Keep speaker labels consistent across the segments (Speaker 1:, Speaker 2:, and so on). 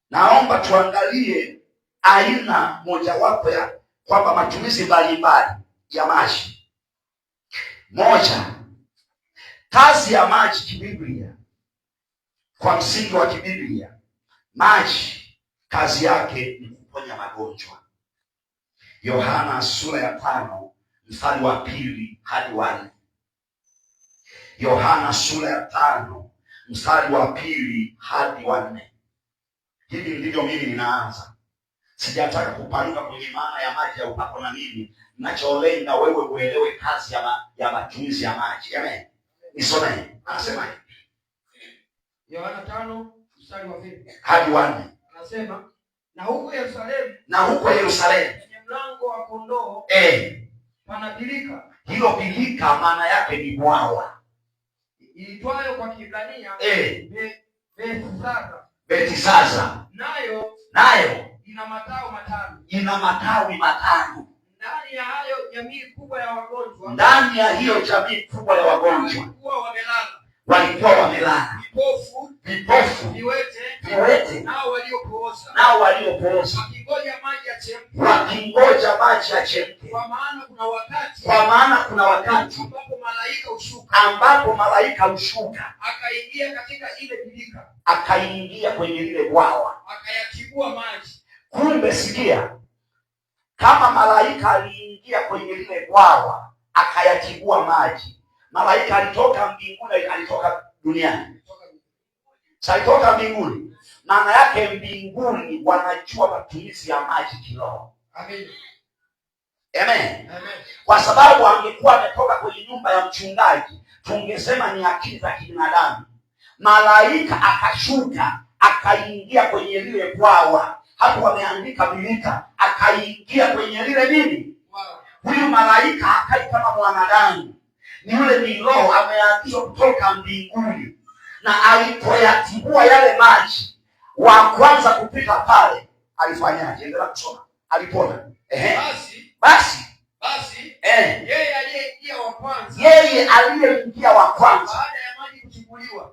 Speaker 1: Naomba tuangalie aina mojawapo ya kwamba matumizi mbalimbali ya maji. Moja, kazi ya maji kibiblia. Kwa msingi wa kibiblia, maji kazi yake ni kuponya magonjwa. Yohana sura ya 5 mstari wa 2 hadi wa 4. Yohana sura ya 5 mstari wa 2 hadi wa 4. Hivi ndivyo mimi ninaanza. Sijataka kupanuka kwenye maana ya maji ya upako na nini. Ninacholenga wewe uelewe kazi ya matumizi ya maji. Amen. Nisomee. Anasema hivi.
Speaker 2: Yohana 5 mstari wa 2
Speaker 1: hadi wa 4.
Speaker 2: Anasema, na huko Yerusalemu,
Speaker 1: kwenye
Speaker 2: mlango wa kondoo, pana birika.
Speaker 1: Hilo birika maana yake ni bwawa.
Speaker 2: Iitwayo kwa Kiebrania
Speaker 1: Bethesda. Nayo ina matawi matano.
Speaker 2: Ndani ya
Speaker 1: hiyo jamii kubwa ya wagonjwa walikuwa wamelala. Vipofu, viwete, nao waliopooza, wakingoja maji yachemke.
Speaker 2: Kwa
Speaker 1: maana kuna wakati ambapo malaika hushuka akaingia kwenye lile bwawa
Speaker 2: akayatibua maji.
Speaker 1: Kumbe sikia, kama malaika aliingia kwenye lile bwawa akayatibua maji, malaika alitoka mbinguni, alitoka duniani? Alitoka mbinguni. Maana yake mbinguni wanajua matumizi ya maji kiroho.
Speaker 2: Amen.
Speaker 1: Amen. Kwa sababu angekuwa ametoka kwenye nyumba ya mchungaji, tungesema ni akili za kibinadamu. Malaika akashuka akaingia kwenye lile bwawa, hapo wameandika birika, akaingia kwenye lile nini? Huyu malaika hakai kama mwanadamu, ni yule ni roho, ameagizwa kutoka mbinguni. Na alipoyatibua yale maji, wa kwanza kupita pale alifanyaje? Endelea kusoma. Alipona. Basi
Speaker 2: yeye
Speaker 1: aliyeingia wa kwanza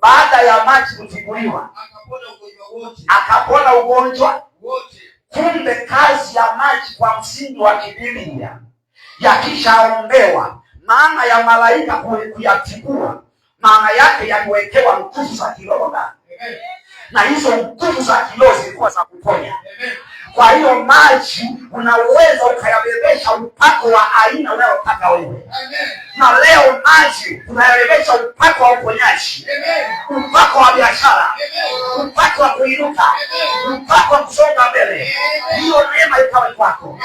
Speaker 2: baada ya maji kutibuliwa
Speaker 1: akapona ugonjwa wote. Kumbe kazi ya maji kwa msingi wa kibiblia, yakishaombewa, maana ya malaika kuyatibua, maana yake yaliwekewa nguvu za kiroho ndani. Na hizo nguvu za kiroho zilikuwa za kuponya. Kwa hiyo maji unaweza ukayabebesha upako wa aina unayotaka wewe. Na leo maji unayabebesha upako wa uponyaji, upako wa biashara, upako wa kuinuka, upako wa kusonga mbele. Hiyo neema ikawa kwako.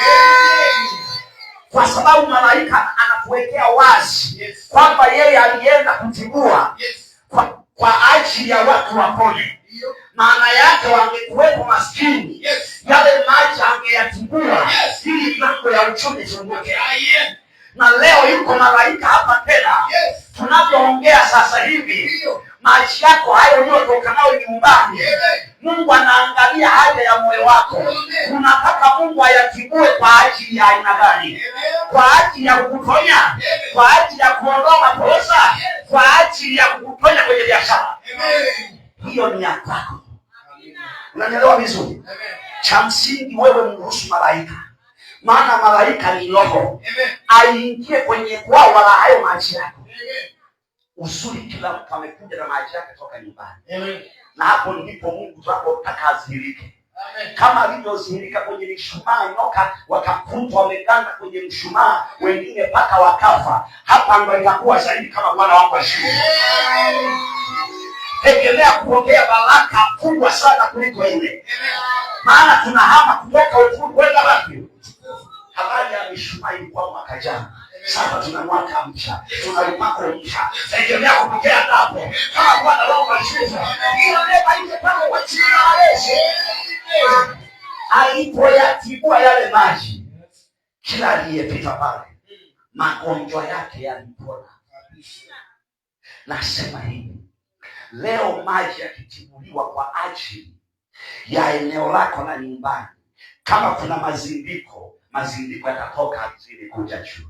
Speaker 1: Kwa sababu malaika anakuwekea wazi kwamba yeye alienda kutibua kwa ajili ya watu wapone. Maana yake wangekuwepo maskini, yale maji angeyatibua ili mambo ya uchumi zunguke. Na leo yuko malaika hapa tena, tunavyoongea sasa hivi, maji yako hayo uliyotoka nayo nyumbani, Mungu anaangalia haja ya moyo wako. Unataka Mungu ayatibue kwa ajili ya aina gani? Kwa ajili ya kukuponya, kwa ajili ya kuondoa makosa, kwa ajili ya kukuponya kwenye biashara. Hiyo ni ya kwako. Unanielewa vizuri? Cha msingi wewe mruhusu malaika, maana malaika ni roho, aingie kwenye bwawa la hayo maji yako. Uzuri, kila mtu amekuja na maji yake toka nyumbani. Na hapo ndipo Mungu tunapotaka azihirike. Kama alivyozihirika kwenye mshumaa, nyoka wakakutwa wameganda kwenye mshumaa, wengine mpaka wakafa. Hapa ndo itakuwa zaidi kama Bwana wangu ashinde. Tegemea kuongea baraka kubwa sana kuliko ile. Maana tunahama kutoka ukuu kwenda wapi? Habari ya mishumaa ilikuwa mwaka jana. Sasa tuna mwaka mpya, tuna upako mpya. Tegemea kupokea hapo kama Bwana wangu ashinde. Hiyo neema ije kama kwa jina la Yesu. Alipoyatibua yale maji, kila aliyepita pale magonjwa yake yalipona. Nasema hivi, leo maji yakitibuliwa kwa ajili ya eneo lako na nyumbani, kama kuna mazindiko yatatoka ardhini kuja juu.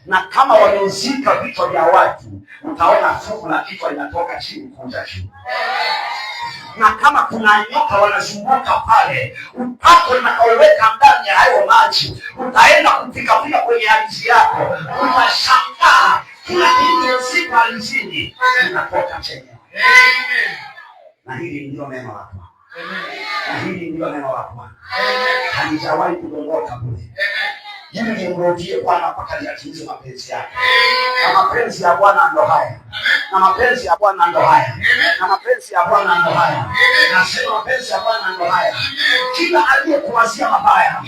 Speaker 1: Na kama wamezika vichwa vya watu, utaona fuvu la kichwa linatoka chini kuja juu. Na kama kuna nyoka wanazunguka pale, upako utakaoweka ndani ya hayo maji utaenda kupika kwenye ardhi yako. Utashangaa kila kitu siku alizini kinatoka chenyewe. Na hili ndio neno la Bwana. Na hili ndio neno la Bwana. Halijawahi kudondoka bure. Hili nimrudie Bwana mpaka liatimize mapenzi yake. Na mapenzi ya Bwana ndo haya. Na mapenzi ya Bwana ndo haya. Na mapenzi ya Bwana ndo haya. Nasema mapenzi ya Bwana ndo haya. Kila aliyekuwazia mabaya,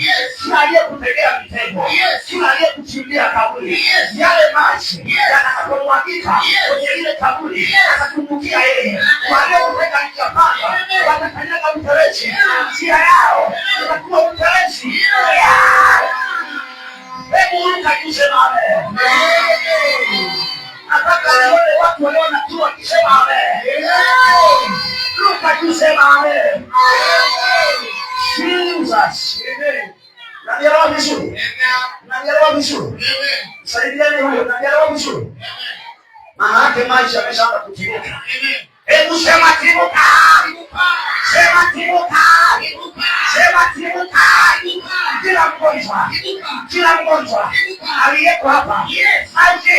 Speaker 1: kila aliyekutegea mitego, kila aliyekuchimbia kaburi, yale maji yatakapomwagika kwenye ile kaburi atakumbukia yeye. Waliokutega njia panda watakanyaga mfereji, njia yao itakuwa mfereji. Hebu ruka juu sema amen. Nataka nione watu waliona tu wakisema amen. Ruka juu sema amen. Jesus. Nanielewa vizuri? Nanielewa vizuri? Saidieni huyo, nanielewa vizuri? Maana yake maji yameshaanza kutimuka. Hebu sema timuka. Sema timuka. Sema timuka. Kila mgonjwa aliyeko hapa, maji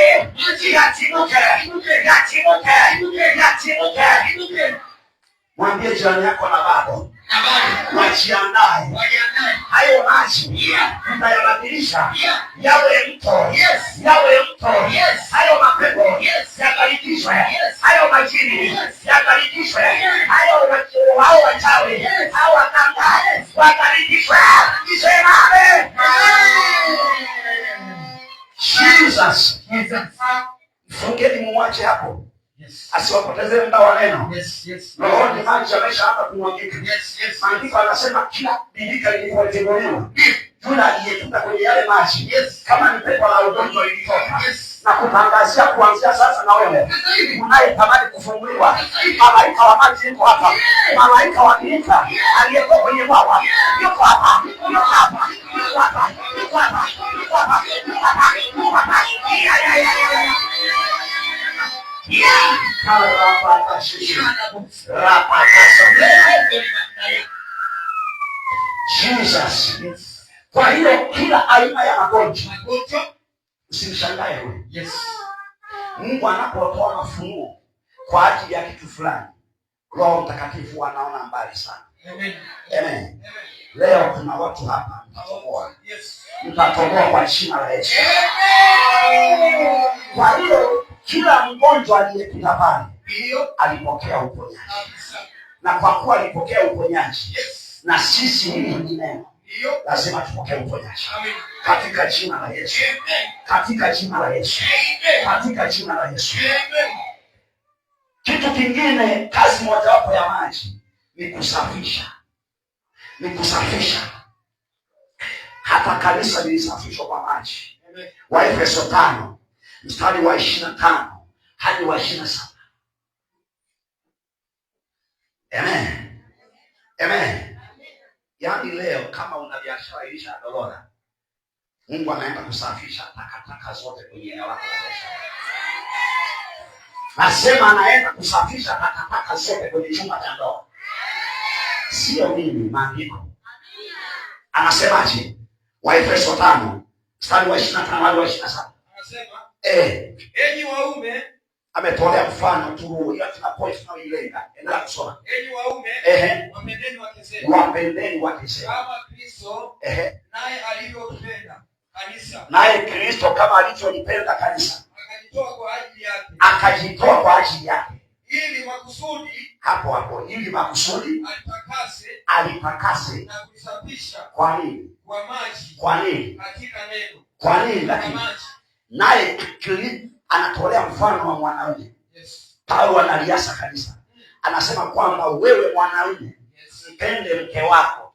Speaker 1: yatimuke. Mwambie jirani yako na bado wajiandae. Hayo maji tutayabadilisha yawe mto. Hayo mapepo yakaribishwe. Hayo majini yakaribishwe. Hao wachawi, hao waganga wakaribishwe. Kisema amen. Jesus. Fungeni mumwache hapo. Asiwapoteze muda wa neno. Rohoni maji yameshaanza kumwagika. Maandiko anasema kila birika lilipotenguliwa, yule aliyetuka kwenye yale maji, kama ni pepo la ugonjwa lilitoka. Na kutangazia kuanzia sasa na wewe unayetamani kufunguliwa, malaika wa maji yuko hapa. Malaika wa birika aliyeko kwenye bwawa yuko hapa. Jesus. Kwa hiyo kila aina ya magonjwa usimshangae wewe. Mungu anapotoa mafunuo kwa ajili ya kitu fulani, Roho Mtakatifu anaona mbali sana. Amen. Leo kuna watu hapa mtatoboa. Mtatoboa kwa jina la Yesu. Kwa hiyo kila mgonjwa aliyepita pale alipokea uponyaji. Na kwa kuwa alipokea uponyaji, na sisi hili ni neno, lazima tupokee uponyaji. Katika jina la Yesu. Katika jina la Yesu. Katika jina la Yesu. Kitu kingine, kazi mojawapo ya maji ni kusafisha. Hata kanisa lilisafishwa kwa maji. Waefeso 5 mstari wa 25 hadi wa 27. Amen. Amen. Yaani leo kama una biashara ilishadorora, Mungu anaenda kusafisha takataka zote kwenye eneo lako la biashara. Nasema anaenda kusafisha takataka zote kwenye chumba cha ndoa. Sio mimi, maandiko. Anasemaje? Waefeso 5 mstari wa 25 hadi wa 27. Anasema, enyi waume, ametolea mfano tu ila tuna point tunaoilenga. Endelea kusoma. Enyi waume, wapendeni wake zenu kama Kristo naye alivyopenda kanisa. Naye Kristo kama alivyolipenda kanisa, akajitoa kwa ajili yake. Ili makusudi hapo ili makusudi alitakase na kuisafisha. Kwa nini? Kwa maji. Kwa nini? Katika neno. Kwa nini? Lakini naye anatolea mfano wa mwanaume. Paulo analiasa kanisa. Anasema kwamba wewe mwanaume, mpende mke wako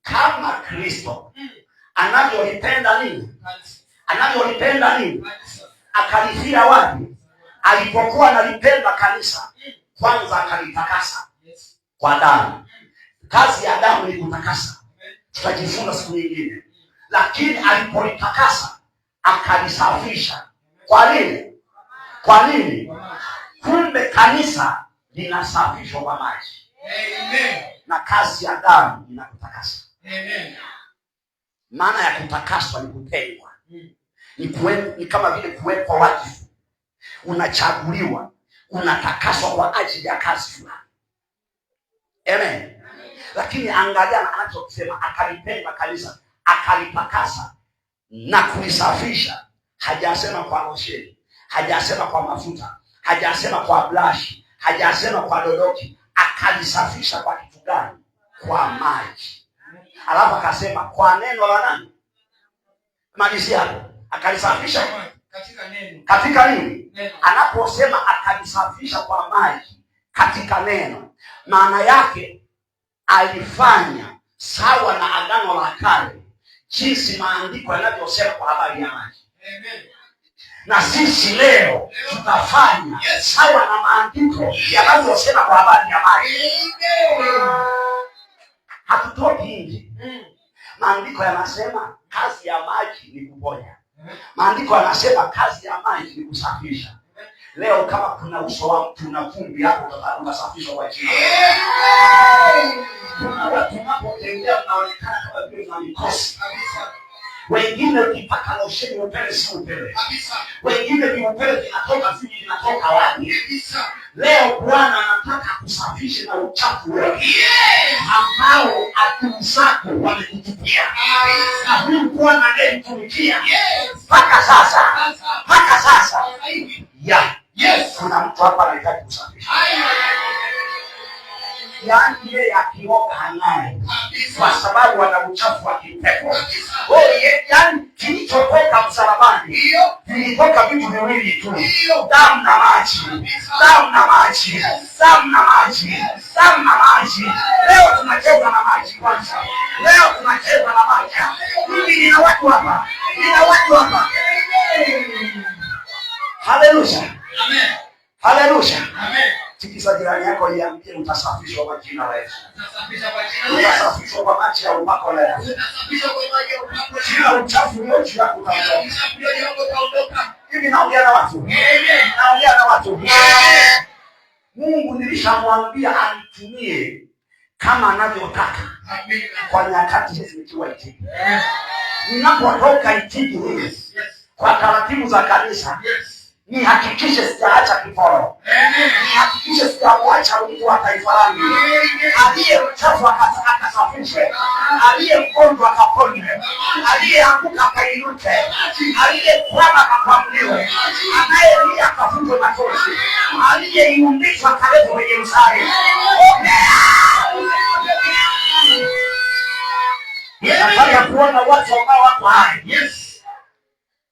Speaker 1: kama Kristo anavyolipenda nini? Anavyolipenda nini? Akalifia wapi? Alipokuwa analipenda kanisa, kwanza akalitakasa kwa damu. Kazi ya damu ni kutakasa. Tutajifunza siku nyingine. Lakini alipolitakasa akalisafisha. Kwa nini? Kwa nini? Kumbe kanisa linasafishwa kwa maji.
Speaker 2: Amen.
Speaker 1: Na kazi ya damu inakutakasa.
Speaker 2: Amen.
Speaker 1: Maana ya kutakaswa ni kutengwa. Ni kama vile kuwekwa wajibu. Unachaguliwa, unatakaswa kwa ajili ya kazi fulani. Amen. Lakini angalia anachosema, akalipenda kanisa, akalitakasa na kulisafisha. Hajasema kwa losheni, hajasema kwa mafuta, hajasema kwa blush, hajasema kwa dodoki. Akalisafisha kwa kitu gani? Kwa maji. Alafu akasema kwa neno la nani? Malizia. Akalisafisha katika nini? Anaposema akalisafisha kwa maji katika neno, maana yake alifanya sawa na agano la kale, jinsi maandiko yanavyosema kwa habari ya maji. Na sisi leo tutafanya sawa na maandiko yanavyosema kwa habari ya maji. Hatutoki nje. Maandiko yanasema kazi ya maji ni kuponya. Maandiko yanasema kazi ya maji ni kusafisha. Leo kama kuna uso wa mtu na vumbi hapo, utasafishwa kwa jina. Kuna watu wanapotembea wanaonekana kama vile na mikosi. Wengine ukipaka losheni upele si upele. Wengine viupele vinatoka vipi, vinatoka wapi? Leo Bwana anataka kusafisha na uchafu wote ambao adui zako wamekutupia. Na huyu Bwana anayemtumikia mpaka sasa. Kuna mtu hapa anahitaji kusafisha. Yaani yeye akioga hang'ai kwa sababu ana uchafu wa kipepo. Yaani kilichotoka msalabani vilitoka vitu viwili tu, damu na maji. Leo tunacheza na maji kwanza. Mimi nina watu hapa. Haleluya. Amen. Tikisa jirani yako, iambie utasafishwa kwa jina la Yesu. Utasafishwa kwa maji ya upako leo. Kila uchafu wote utaondoka. Hivi naongea na watu. Mungu nilishamwambia anitumie kama anavyotaka kwa nyakati hizi nikiwa Itigi. Ninapotoka Itigi kwa taratibu za kanisa, nihakikishe sijaacha kiporo. Nihakikishe sijamwacha mtu wa taifa langu. Aliye mchafu akasafishwe. Aliye mgonjwa akaponywe. Aliyeanguka akainuke. Aliyekwama akakwamuliwe. Anayelia akafutwe machozi. Aliyeyumbishwa akaletwe kwenye mstari. Safari ya kuona watu ambao wako hai.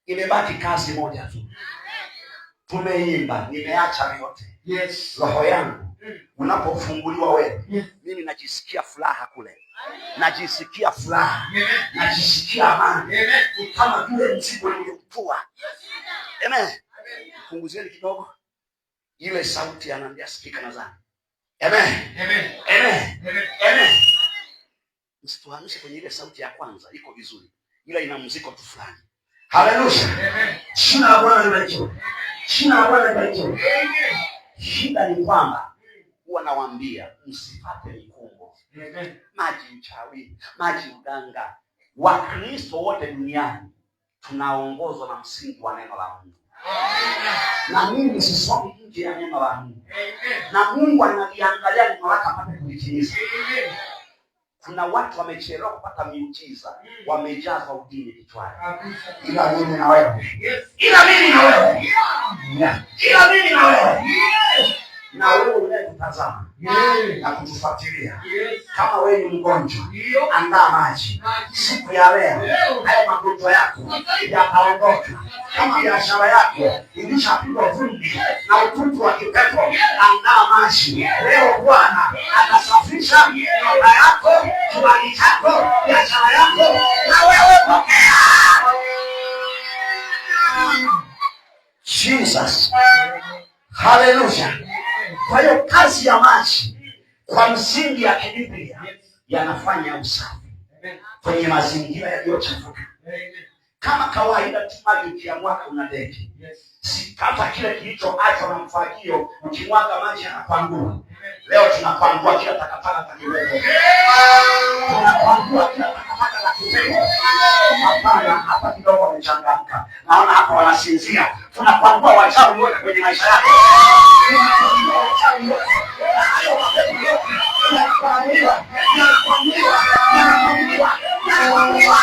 Speaker 1: Imebaki kazi moja tu. Tumeimba, nimeacha yote. Roho yangu unapofunguliwa wewe, mimi najisikia furaha kule. Najisikia amani. Ni kama vile mzigo uliotua. Amen. Punguzieni kidogo ile sauti anaambia sikika nadhani. Amen. Msituhamishe kwenye ile sauti ya kwanza, iko vizuri. Ila ina muziki tu fulani. Haleluya. Jina la Bwana libarikiwe. Shida ni kwamba huwa nawaambia msipate mikumbo. Maji uchawi, maji uganga. Wakristo wote duniani tunaongozwa na msingi wa neno la Mungu. Na mimi sisomi nje ya neno la Mungu. Na Mungu analiangalia neno lake apate kulitimiza. Kuna watu wamechelewa kupata miujiza, wamejazwa udini kichwani. Ila mimi na wewe. Na wewe unayetazama na kutufuatilia, kama wewe ni mgonjwa, andaa maji. Siku ya leo hayo magonjwa yako yataondoka. Kama biashara yako ilishapigwa vumbi na ututu wa kipepo, andaa maji. Leo Bwana atasafisha nyumba yako, kibali chako, biashara yako, na wewe pokea. Jesus. Haleluya. Kwa hiyo kazi ya maji kwa msingi ya Biblia yanafanya usafi kwenye mazingira yaliyochafuka. Kama kawaida tu maji ukiamwaga unadeki. Si kama kile kilichoachwa na mfagio ukimwaga maji yanakwangua. Leo tunakwangua kila takataka za kiwewe. Tunakwangua kila takataka za kiwewe. Hapana, hapa kidogo wamechangamka. Naona hapa wanasinzia. Tunakwangua wachawi wote kwenye maisha yako. Tunakwangua wachawi wote. Hayo mapepo yote. Tunakwangua. Tunakwangua. Tunakwangua. Tunakwangua.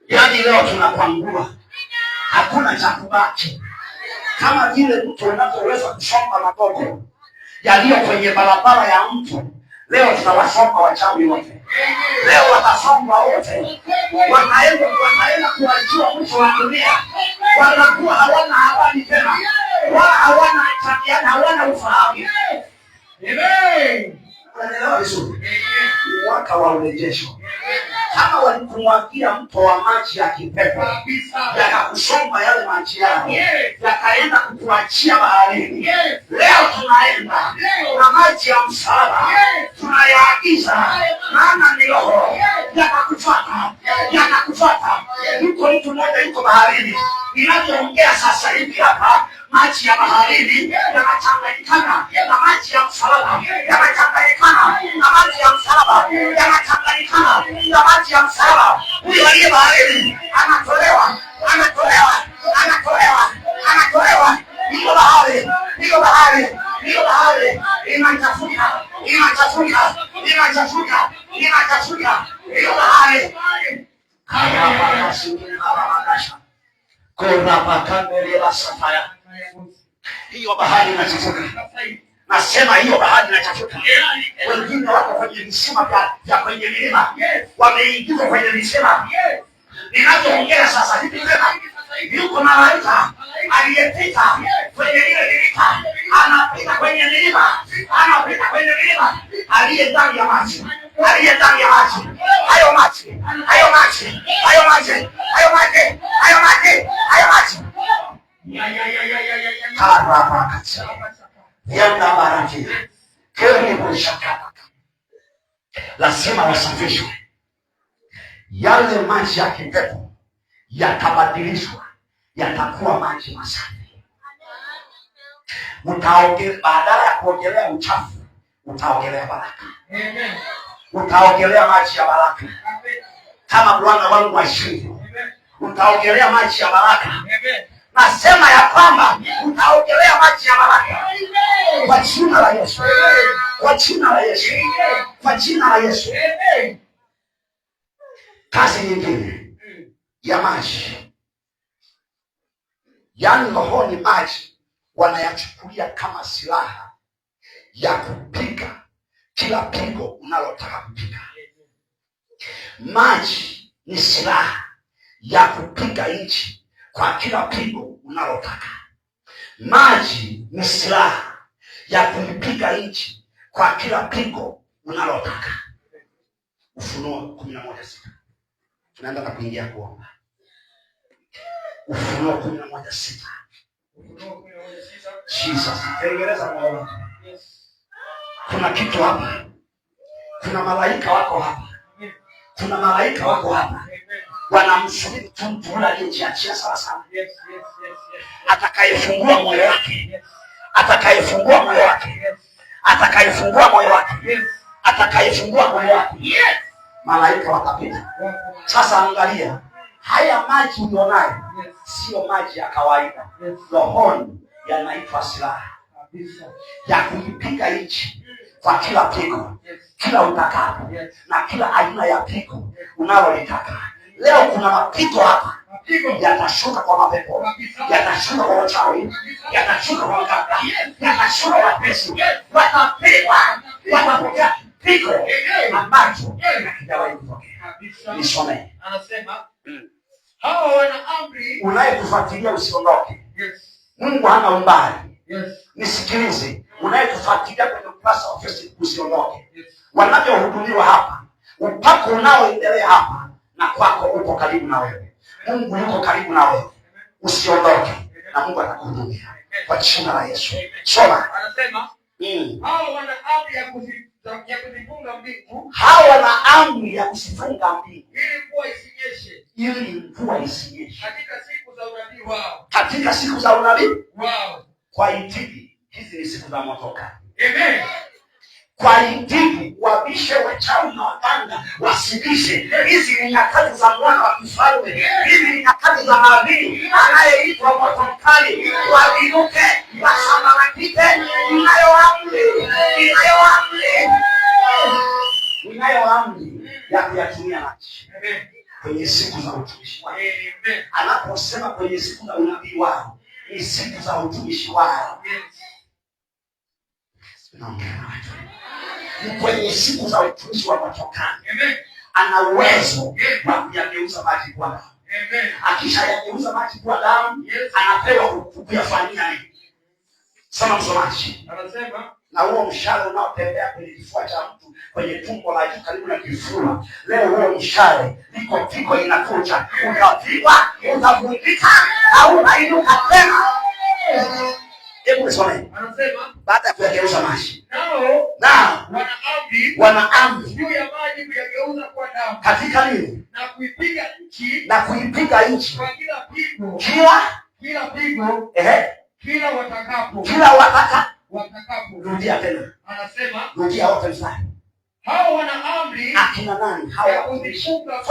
Speaker 1: Yaani leo tunakwangua, hakuna cha kubaki. Kama vile mtu unavyoweza kusomba magogo yaliyo kwenye barabara ya mtu, leo tunawasomba wachawi wote. Leo watasomba wote, wanaenda kuwajua mwisho wa dunia. Wanakuwa hawana habari tena, wala hawana tabiani, hawana ufahamu. Unaelewa vizuri? Mwaka wa urejesho. Kama walikumwagia mto wa maji ya kipepo, yakakusomba yale maji yao, yakaenda kukuachia baharini. Leo tunaenda na maji ya msalaba, tunayaagiza, maana ni roho, yakakufuata, yakakufuata. Yuko mtu mmoja yuko baharini, ninavyoongea sasa hivi hapa, maji ya baharini yanachanganyikana na maji ya msalaba, yanachanganyikana na maji ya msalaba, yanachanganyikana na maji ya msalaba. Huyo aliye baharini anatolewa, anatolewa, anatolewa, anatolewa. Hiyo bahari, hiyo bahari, hiyo bahari inachafuka, inachafuka, inachafuka, inachafuka. Hiyo bahari kaya bakasha kora bakambele safaya. Hiyo bahari inachafuka. Nasema hiyo bahari inachafuka. Wengine wako kwenye visima vya kwenye milima, wameingizwa kwenye visima. Ninachoongea sasa hivi tena, yuko malaika aliyepita kwenye ile milima, anapita kwenye milima, anapita kwenye milima, aliye ndani ya maji, aliye ndani ya maji. Hayo maji, hayo maji, hayo maji, hayo maji, hayo maji, hayo maji. Karabakati yanda baraki keribu shakaka. Lazima wasafishwe. Yale maji ya kipepo yatabadilishwa, yatakuwa maji masafi. Utaogelea, badala ya kuogelea uchafu, utaogelea baraka. Utaogelea maji ya baraka. Kama Bwana wangu ashinde, utaogelea maji ya baraka. Nasema ya kwamba utaogelea maji ya baraka. Kwa jina la Yesu. Kwa jina la Yesu. Kwa jina la Yesu. Kazi nyingine ya maji, yaani rohoni, maji wanayachukulia kama silaha ya kupiga kila pigo unalotaka kupiga. Maji ni silaha ya kupiga nchi kwa kila pigo unalotaka. Maji ni silaha ya kuipiga nchi kwa kila pigo unalotaka. Ufunuo 11:6. Tunaenda na kuingia kuomba. Ufunuo 11:6. Jesus, Kiingereza kwa kuna kitu hapa. Kuna malaika wako hapa. Kuna malaika wako hapa. Wanamsubiri tu mtu aliyejiachia sawa sawa. Atakayefungua moyo wake. Atakayefungua moyo wake. Atakayefungua moyo wake. Atakayefungua moyo wake. Malaika watapita. Sasa angalia, haya maji ulionayo sio maji ya kawaida. Rohoni yanaitwa silaha ya kuipiga nchi kwa kila pigo, kila utakapo, na kila aina ya pigo unalolitaka. Leo kuna mapigo hapa. Yatashuka kwa mapepo, yatashuka kwa wachawi, yatashuka kwa waganga, yatashuka kwa pesa. Watapigwa, watapokea pigo ambacho hakijawahi kutokea. Nisome.
Speaker 2: Anasema hao wana amri.
Speaker 1: Unayekufuatilia usiondoke. Mungu hana umbali. Nisikilize, unayetufuatilia kwenye ukurasa wa Facebook usiondoke. Wanavyohudumiwa hapa, upako unaoendelea hapa na kwako uko karibu na wewe. Mungu yuko karibu na wewe. Usiondoke na Mungu atakuhudumia kwa jina la Yesu. Soma.
Speaker 2: Anasema Hao wana amri ya kuzifunga mbingu.
Speaker 1: Hao wana amri ya kuzifunga mbingu
Speaker 2: ili mvua isinyeshe.
Speaker 1: Katika siku za unabii wao. Kwa intiki hizi ni siku za motoka.
Speaker 2: Amen.
Speaker 1: Kwa intiki wabishe, wachawi na waganga wasibishe. Hizi ni nyakati za mwana wa kifalme. Hizi ni nyakati za nabii anayeitwa moto mkali. Wavinuke, wasambaratike. Ninayo amri ya kuyatumia maji kwenye siku za utumishi wao. Anaposema kwenye siku za unabii wao, ni siku za utumishi wao. Ni kwenye siku za utumishi wa matokani. Ana uwezo wa kuyageuza maji kuwa damu. Akisha yageuza maji kuwa damu, anapewa kuyafanyia nini? Sema msomaji.
Speaker 2: Anasema
Speaker 1: na huo mshale unaotembea kwenye kifua cha mtu, kwenye tumbo la juu karibu na kifua, leo huo mshale liko piko inakuja, utapigwa, utavunjika, au unainuka tena. Hebu nisome.
Speaker 2: Anasema
Speaker 1: baada ya kuyageuza maji,
Speaker 2: nao
Speaker 1: wana amri
Speaker 2: juu ya maji kuyageuza kuwa damu.
Speaker 1: Katika nini?
Speaker 2: Na kuipiga nchi
Speaker 1: kwa kila
Speaker 2: pigo.
Speaker 1: Kila
Speaker 2: pigo. Kila watakapo.
Speaker 1: Rudia tena.
Speaker 2: Anasema
Speaker 1: rudia wote mstari.
Speaker 2: Hao wana amri.
Speaker 1: Akina nani? Hao
Speaker 2: ya kuzifunga